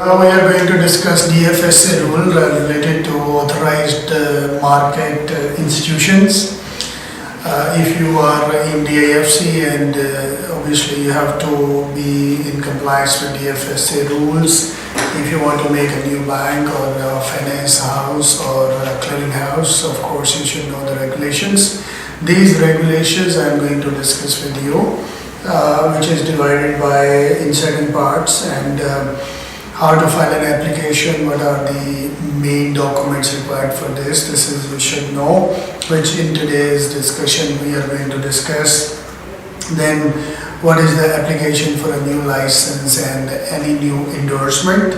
Now we are going to discuss DFSA rule related to authorized market institutions. If you are in DIFC and obviously you have to be in compliance with DFSA rules. If you want to make a new bank or a finance house or a clearing house, of course you should know the regulations. These regulations I am going to discuss with you, which is divided in certain parts, and how to file an application, what are the main documents required for this. This is you should know, which in today's discussion we are going to discuss. Then what is the application for a new license and any new endorsement,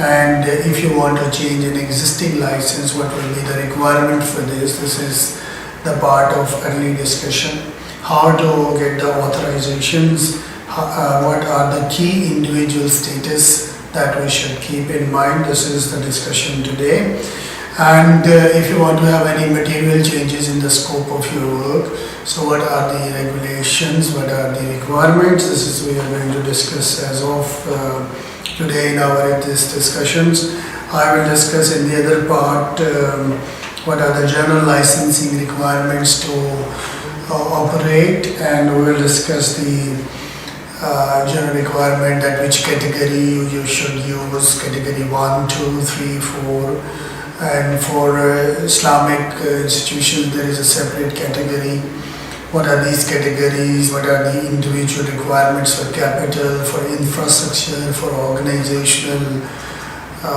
and if you want to change an existing license, what will be the requirement for this. This is the part of early discussion. How to get the authorizations, what are the key individual status that we should keep in mind. This is the discussion today. And if you want to have any material changes in the scope of your work, so what are the regulations, what are the requirements, this is we are going to discuss as of today in our discussions. I will discuss in the other part what are the general licensing requirements to operate, and we will discuss the general requirement that which category you should use, category 1, 2, 3, 4, and for Islamic institutions there is a separate category. What are these categories, what are the individual requirements for capital, for infrastructure, for organizational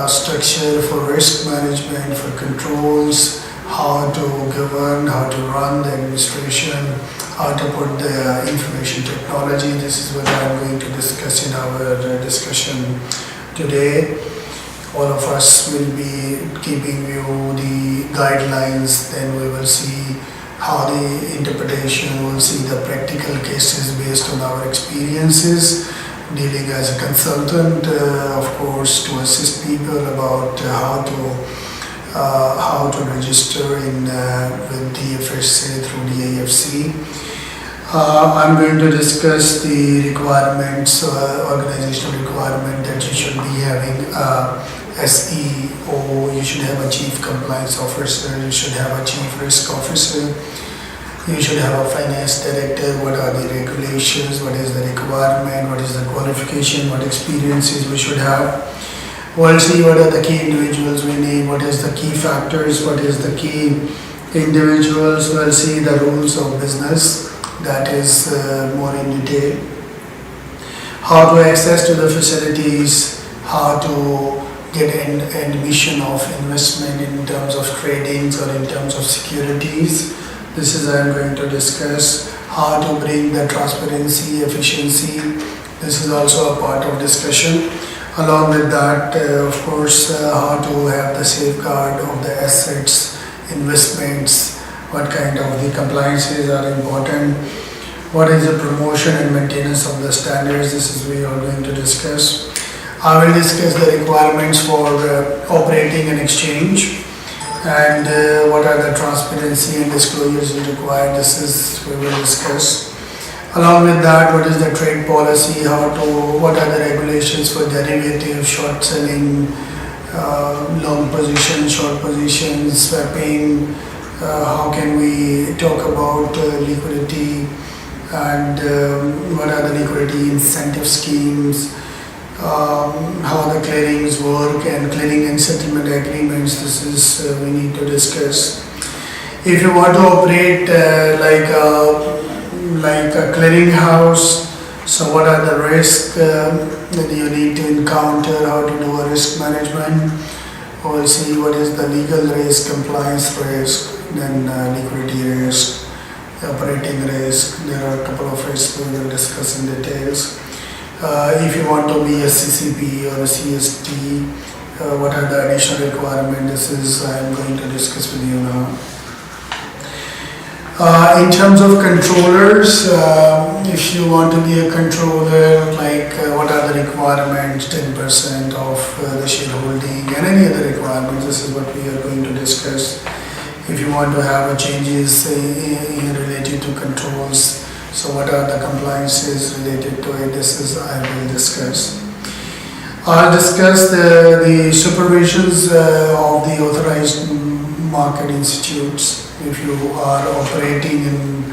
structure, for risk management, for controls, how to govern, how to run the administration, how to put the information technology. This is what I am going to discuss in our discussion today. All of us will be keeping you the guidelines, then we will see how the interpretation, we will see the practical cases based on our experiences, dealing as a consultant, of course, to assist people about how to register with DFSA through DIFC. I'm going to discuss the requirements, organizational requirement that you should be having SEO, you should have a chief compliance officer, you should have a chief risk officer, you should have a finance director. What are the regulations, what is the requirement, what is the qualification, what experiences we should have. We'll see what are the key individuals we need, what is the key factors, what is the key individuals. We'll see the rules of business, that is more in detail. How to access to the facilities, how to get an admission of investment in terms of tradings or in terms of securities. This is I am going to discuss. How to bring the transparency, efficiency. This is also a part of discussion. Along with that, of course, how to have the safeguard of the assets, investments, what kind of the compliances are important, what is the promotion and maintenance of the standards. This is we are going to discuss. I will discuss the requirements for operating an exchange, and what are the transparency and disclosures required. This is we will discuss. Along with that, what is the trade policy, what are the regulations for derivative, short selling, long position, short position, swapping, how can we talk about liquidity, and what are the liquidity incentive schemes, how the clearings work and clearing and settlement agreements. This is we need to discuss. If you want to operate like a clearing house, so what are the risks that you need to encounter, how to do a risk management. We'll see what is the legal risk, compliance risk, then liquidity risk, operating risk. There are a couple of risks we will discuss in details. If you want to be a CCP or a CST, what are the additional requirements. This is I am going to discuss with you now. In terms of controllers, if you want to be a controller, what are the requirements, 10% of the shareholding and any other requirements. This is what we are going to discuss. If you want to have changes related to controls, so what are the compliances related to it, this is I will discuss. I'll discuss the supervisions of the authorized market institutes. If you are operating in,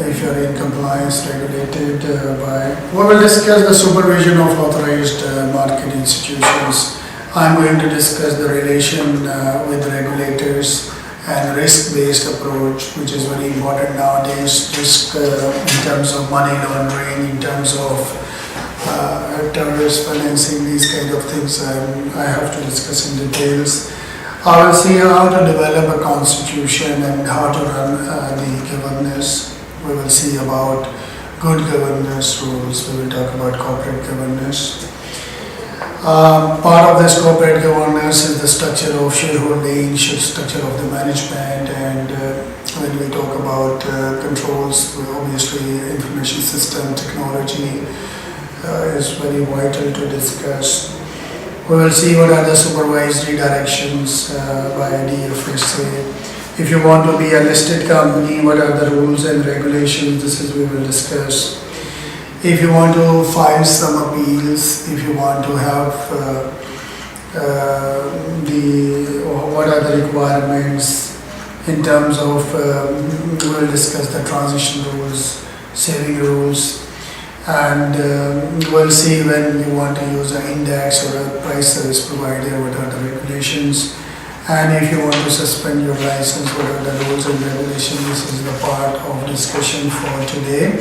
if you are in compliance regulated by, we will discuss the supervision of authorized market institutions. I'm going to discuss the relation with regulators and risk-based approach, which is very important nowadays. Risk in terms of money laundering, in terms of terrorist financing, these kind of things I have to discuss in details. I will see how to develop a constitution and how to run the governance. We will see about good governance rules. We will talk about corporate governance. Part of this corporate governance is the structure of shareholding, structure of the management, and when we talk about controls, obviously information system technology is very vital to discuss. We will see what are the supervisory directions by DIFC. If you want to be a listed company, what are the rules and regulations? This is we will discuss. If you want to file some appeals, if you want to have what are the requirements in terms of, we will discuss the transition rules, saving rules, and we'll see when you want to use an index or a price service provider, what are the regulations, and if you want to suspend your license, what are the rules and regulations. This is the part of discussion for today.